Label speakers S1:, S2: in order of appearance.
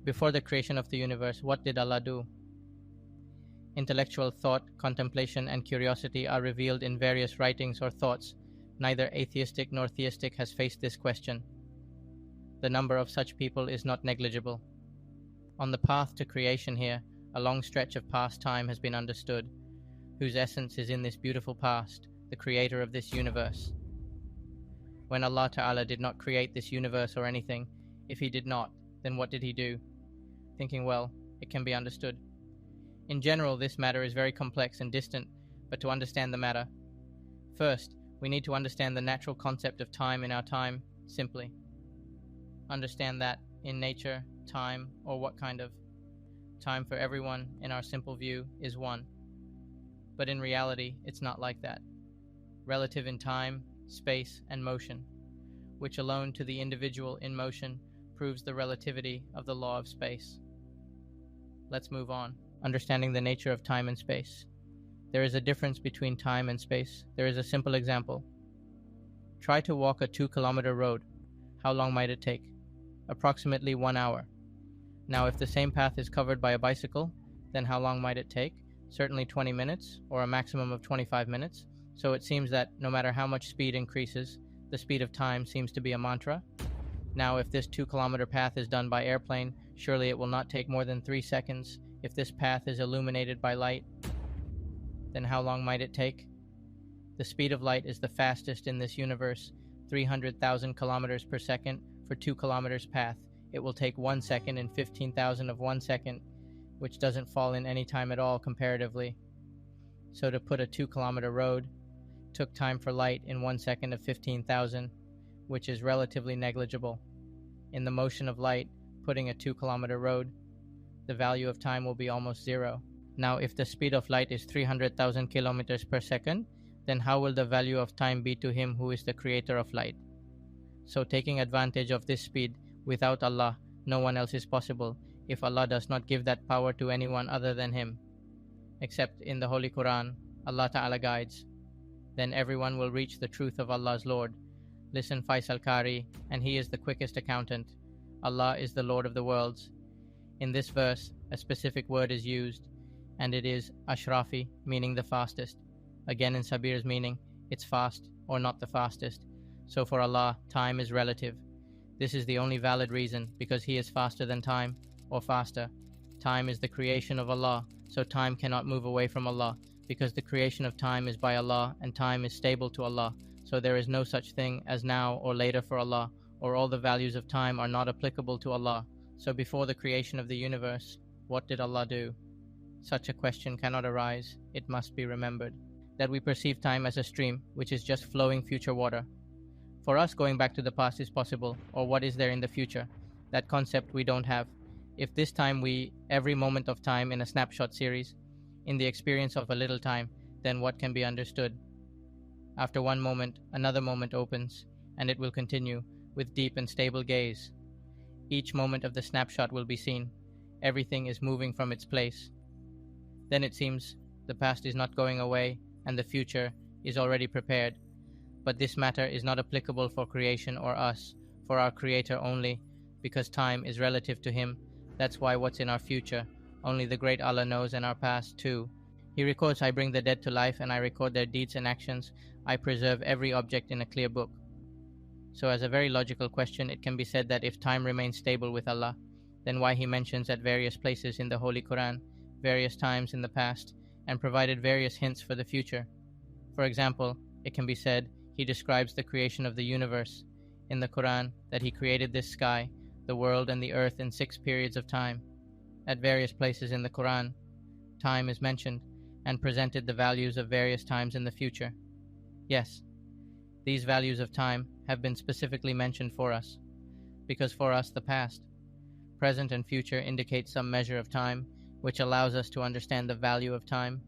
S1: Before the creation of the universe, what did Allah do? Intellectual thought, contemplation, and curiosity are revealed in various writings or thoughts. Neither atheistic nor theistic has faced this question. The number of such people is not negligible. On the path to creation here, a long stretch of past time has been understood, whose essence is in this beautiful past, the creator of this universe. When Allah Ta'ala did not create this universe or anything, if He did not, then what did He do? Thinking well, it can be understood. In general, this matter is very complex and distant, but to understand the matter, first, we need to understand the natural concept of time in our time simply. Understand that, in nature, time, or what kind of time for everyone, in our simple view, is one. But in reality, it's not like that. Relative in time, space, and motion, which alone to the individual in motion proves the relativity of the law of space. Let's move on. Understanding the nature of time and space. There is a difference between time and space. There is a simple example. Try to walk a 2-kilometer road. How long might it take? Approximately 1 hour. Now, if the same path is covered by a bicycle, then how long might it take? Certainly 20 minutes, or a maximum of 25 minutes. So it seems that no matter how much speed increases, the speed of time seems to be a mantra. Now, if this 2-kilometer path is done by airplane, surely it will not take more than 3 seconds. If this path is illuminated by light, then how long might it take? The speed of light is the fastest in this universe, 300,000 kilometers per second for 2 kilometers path. It will take 1 second and 15,000 of 1 second, which doesn't fall in any time at all comparatively. So to put a 2-kilometer road took time for light in 1 second of 15,000, which is relatively negligible. In the motion of light, putting a 2-kilometer road, the value of time will be almost zero. Now, if the speed of light is 300,000 kilometers per second, then how will the value of time be to Him who is the creator of light? So taking advantage of this speed, without Allah, no one else is possible, if Allah does not give that power to anyone other than Him. Except in the Holy Quran, Allah Ta'ala guides. Then everyone will reach the truth of Allah's Lord. Listen Faisal Qari, and he is the quickest accountant. Allah is the Lord of the worlds. In this verse, a specific word is used, and it is Ashrafi, meaning the fastest. Again in Sabir's meaning, it's fast or not the fastest. So for Allah, time is relative. This is the only valid reason, because He is faster than time, or faster. Time is the creation of Allah, so time cannot move away from Allah, because the creation of time is by Allah, and time is stable to Allah. So there is no such thing as now or later for Allah, or all the values of time are not applicable to Allah. So before the creation of the universe, what did Allah do? Such a question cannot arise. It must be remembered that we perceive time as a stream, which is just flowing future water. For us, going back to the past is possible, or what is there in the future? That concept we don't have. If this time every moment of time in a snapshot series, in the experience of a little time, then what can be understood? After one moment, another moment opens, and it will continue with deep and stable gaze. Each moment of the snapshot will be seen. Everything is moving from its place. Then it seems the past is not going away, and the future is already prepared. But this matter is not applicable for creation or us, for our Creator only, because time is relative to Him. That's why what's in our future, only the great Allah knows, and our past too. He records, I bring the dead to life, and I record their deeds and actions. I preserve every object in a clear book. So as a very logical question, it can be said that if time remains stable with Allah, then why He mentions at various places in the Holy Quran, various times in the past, and provided various hints for the future. For example, it can be said, He describes the creation of the universe in the Quran, that He created this sky, the world and the earth in 6 periods of time. At various places in the Quran, time is mentioned and presented the values of various times in the future. Yes, these values of time have been specifically mentioned for us, because for us the past, present and future indicate some measure of time, which allows us to understand the value of time